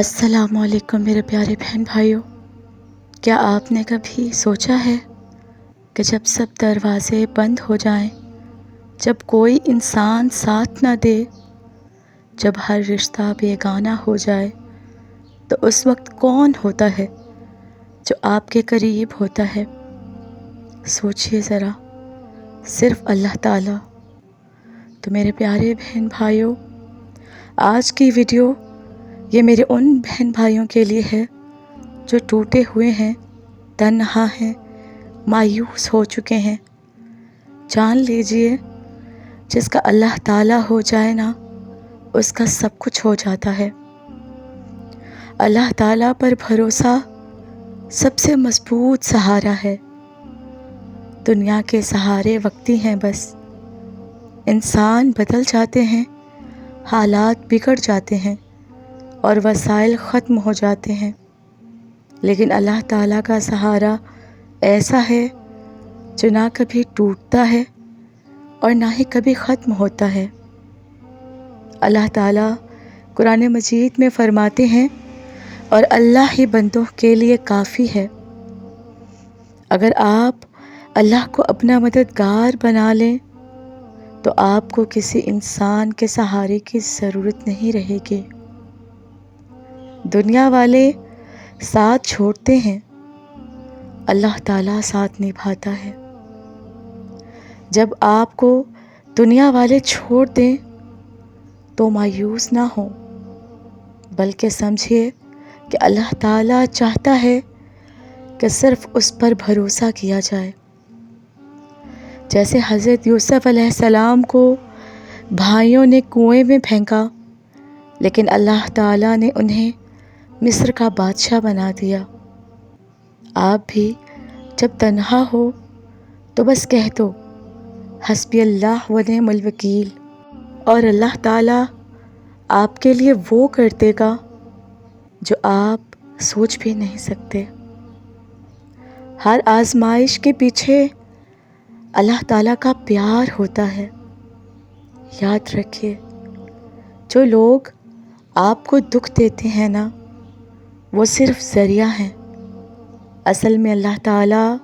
السلام علیکم میرے پیارے بہن بھائیوں، کیا آپ نے کبھی سوچا ہے کہ جب سب دروازے بند ہو جائیں، جب کوئی انسان ساتھ نہ دے، جب ہر رشتہ بیگانہ ہو جائے، تو اس وقت کون ہوتا ہے جو آپ کے قریب ہوتا ہے؟ سوچئے ذرا، صرف اللہ تعالیٰ۔ تو میرے پیارے بہن بھائیوں، آج کی ویڈیو یہ میرے ان بہن بھائیوں کے لیے ہے جو ٹوٹے ہوئے ہیں، تنہا ہیں، مایوس ہو چکے ہیں۔ جان لیجئے، جس کا اللہ تعالیٰ ہو جائے نا، اس کا سب کچھ ہو جاتا ہے۔ اللہ تعالیٰ پر بھروسہ سب سے مضبوط سہارا ہے۔ دنیا کے سہارے وقتی ہیں بس، انسان بدل جاتے ہیں، حالات بگڑ جاتے ہیں اور وسائل ختم ہو جاتے ہیں، لیکن اللہ تعالیٰ کا سہارا ایسا ہے جو نہ کبھی ٹوٹتا ہے اور نہ ہی کبھی ختم ہوتا ہے۔ اللہ تعالیٰ قرآن مجید میں فرماتے ہیں، اور اللہ ہی بندوں کے لیے کافی ہے۔ اگر آپ اللہ کو اپنا مددگار بنا لیں تو آپ کو کسی انسان کے سہارے کی ضرورت نہیں رہے گی۔ دنیا والے ساتھ چھوڑتے ہیں، اللہ تعالیٰ ساتھ نبھاتا ہے۔ جب آپ کو دنیا والے چھوڑ دیں تو مایوس نہ ہوں، بلکہ سمجھیے کہ اللہ تعالیٰ چاہتا ہے کہ صرف اس پر بھروسہ کیا جائے۔ جیسے حضرت یوسف علیہ السلام کو بھائیوں نے کنویں میں پھینکا، لیکن اللہ تعالیٰ نے انہیں مصر کا بادشاہ بنا دیا۔ آپ بھی جب تنہا ہو تو بس کہہ دو، حسبی اللہ و نعم الوکیل، اور اللہ تعالیٰ آپ کے لیے وہ کر دے گا جو آپ سوچ بھی نہیں سکتے۔ ہر آزمائش کے پیچھے اللہ تعالیٰ کا پیار ہوتا ہے۔ یاد رکھیے، جو لوگ آپ کو دکھ دیتے ہیں نا، وہ صرف ذریعہ ہیں۔ اصل میں اللہ تعالیٰ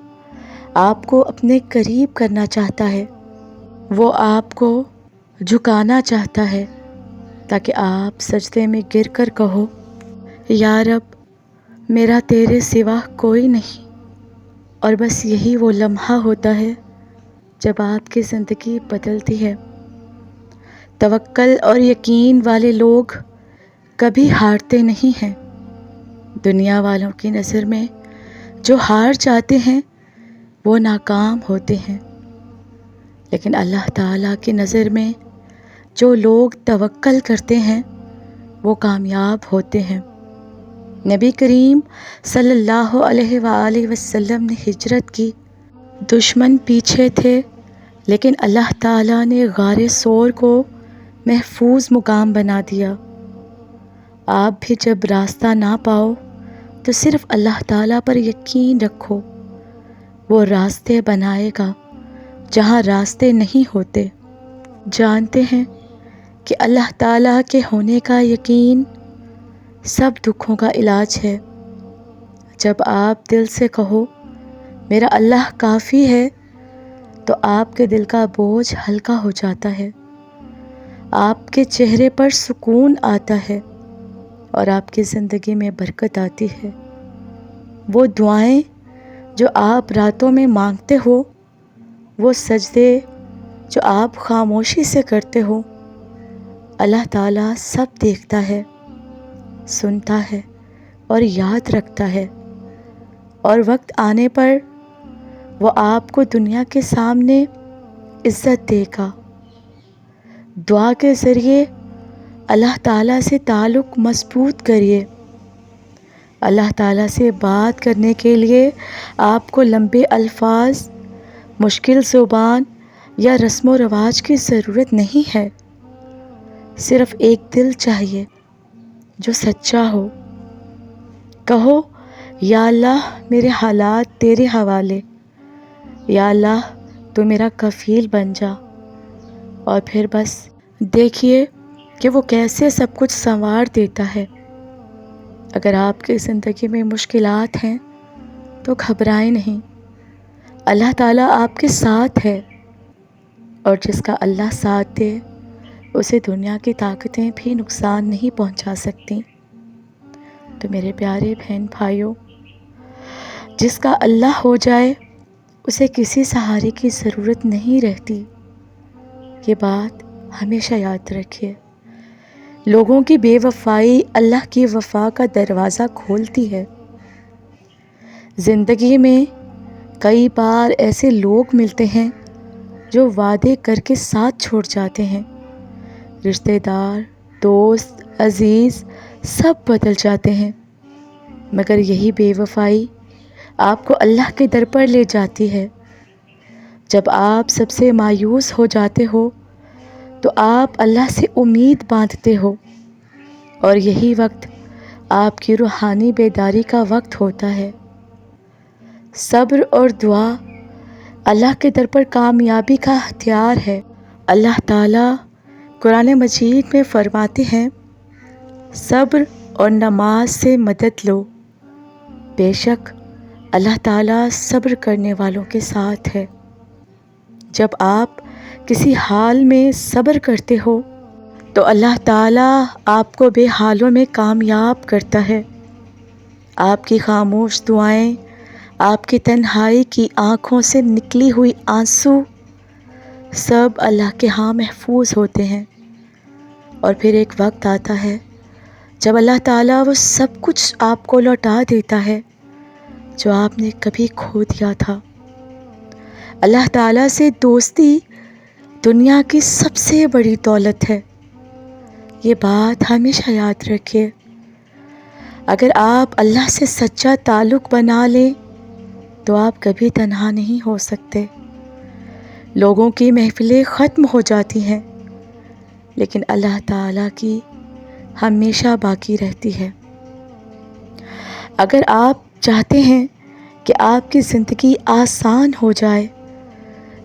آپ کو اپنے قریب کرنا چاہتا ہے، وہ آپ کو جھکانا چاہتا ہے تاکہ آپ سجدے میں گر کر کہو، یا رب میرا تیرے سوا کوئی نہیں۔ اور بس یہی وہ لمحہ ہوتا ہے جب آپ کی زندگی بدلتی ہے۔ توکل اور یقین والے لوگ کبھی ہارتے نہیں ہیں۔ دنیا والوں کی نظر میں جو ہار جاتے ہیں وہ ناکام ہوتے ہیں، لیکن اللہ تعالیٰ کی نظر میں جو لوگ توکل کرتے ہیں وہ کامیاب ہوتے ہیں۔ نبی کریم صلی اللہ علیہ وآلہ وسلم نے ہجرت کی، دشمن پیچھے تھے، لیکن اللہ تعالیٰ نے غار ثور کو محفوظ مقام بنا دیا۔ آپ بھی جب راستہ نہ پاؤ تو صرف اللہ تعالیٰ پر یقین رکھو، وہ راستے بنائے گا جہاں راستے نہیں ہوتے۔ جانتے ہیں کہ اللہ تعالیٰ کے ہونے کا یقین سب دکھوں کا علاج ہے۔ جب آپ دل سے کہو میرا اللہ کافی ہے، تو آپ کے دل کا بوجھ ہلکا ہو جاتا ہے، آپ کے چہرے پر سکون آتا ہے اور آپ کی زندگی میں برکت آتی ہے۔ وہ دعائیں جو آپ راتوں میں مانگتے ہو، وہ سجدے جو آپ خاموشی سے کرتے ہو، اللہ تعالیٰ سب دیکھتا ہے، سنتا ہے اور یاد رکھتا ہے، اور وقت آنے پر وہ آپ کو دنیا کے سامنے عزت دے گا۔ دعا کے ذریعے اللہ تعالیٰ سے تعلق مضبوط کریے۔ اللہ تعالیٰ سے بات کرنے کے لیے آپ کو لمبے الفاظ، مشکل زبان یا رسم و رواج کی ضرورت نہیں ہے، صرف ایک دل چاہیے جو سچا ہو۔ کہو، یا اللہ میرے حالات تیرے حوالے، یا اللہ تو میرا کفیل بن جا، اور پھر بس دیکھیے کہ وہ کیسے سب کچھ سنوار دیتا ہے۔ اگر آپ کی زندگی میں مشکلات ہیں تو گھبرائیں نہیں، اللہ تعالیٰ آپ کے ساتھ ہے، اور جس کا اللہ ساتھ دے اسے دنیا کی طاقتیں بھی نقصان نہیں پہنچا سکتی۔ تو میرے پیارے بہن بھائیوں، جس کا اللہ ہو جائے اسے کسی سہارے کی ضرورت نہیں رہتی، یہ بات ہمیشہ یاد رکھیے۔ لوگوں کی بے وفائی اللہ کی وفا کا دروازہ کھولتی ہے۔ زندگی میں کئی بار ایسے لوگ ملتے ہیں جو وعدے کر کے ساتھ چھوڑ جاتے ہیں، رشتہ دار، دوست، عزیز سب بدل جاتے ہیں، مگر یہی بے وفائی آپ کو اللہ کے در پر لے جاتی ہے۔ جب آپ سب سے مایوس ہو جاتے ہو تو آپ اللہ سے امید باندھتے ہو، اور یہی وقت آپ کی روحانی بیداری کا وقت ہوتا ہے۔ صبر اور دعا اللہ کے در پر کامیابی کا ہتھیار ہے۔ اللہ تعالیٰ قرآن مجید میں فرماتے ہیں، صبر اور نماز سے مدد لو، بے شک اللہ تعالیٰ صبر کرنے والوں کے ساتھ ہے۔ جب آپ کسی حال میں صبر کرتے ہو تو اللہ تعالیٰ آپ کو بے حالوں میں کامیاب کرتا ہے۔ آپ کی خاموش دعائیں، آپ کی تنہائی کی آنکھوں سے نکلی ہوئی آنسو سب اللہ کے ہاں محفوظ ہوتے ہیں، اور پھر ایک وقت آتا ہے جب اللہ تعالیٰ وہ سب کچھ آپ کو لوٹا دیتا ہے جو آپ نے کبھی کھو دیا تھا۔ اللہ تعالیٰ سے دوستی دنیا کی سب سے بڑی دولت ہے، یہ بات ہمیشہ یاد رکھیے۔ اگر آپ اللہ سے سچا تعلق بنا لیں تو آپ کبھی تنہا نہیں ہو سکتے۔ لوگوں کی محفلیں ختم ہو جاتی ہیں لیکن اللہ تعالیٰ کی ہمیشہ باقی رہتی ہے۔ اگر آپ چاہتے ہیں کہ آپ کی زندگی آسان ہو جائے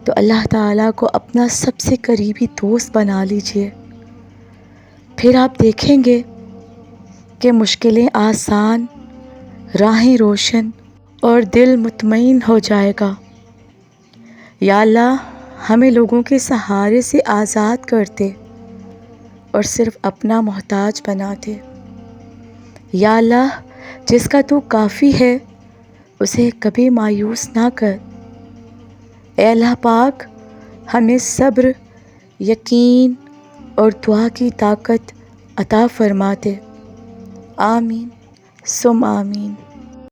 تو اللہ تعالیٰ کو اپنا سب سے قریبی دوست بنا لیجئے، پھر آپ دیکھیں گے کہ مشکلیں آسان، راہیں روشن اور دل مطمئن ہو جائے گا۔ یا اللہ، ہمیں لوگوں کے سہارے سے آزاد کر دے اور صرف اپنا محتاج بنا دے۔ یا اللہ، جس کا تو کافی ہے اسے کبھی مایوس نہ کر۔ اے اللہ پاک، ہمیں صبر، یقین اور دعا کی طاقت عطا فرما دے۔ آمین ثم آمین۔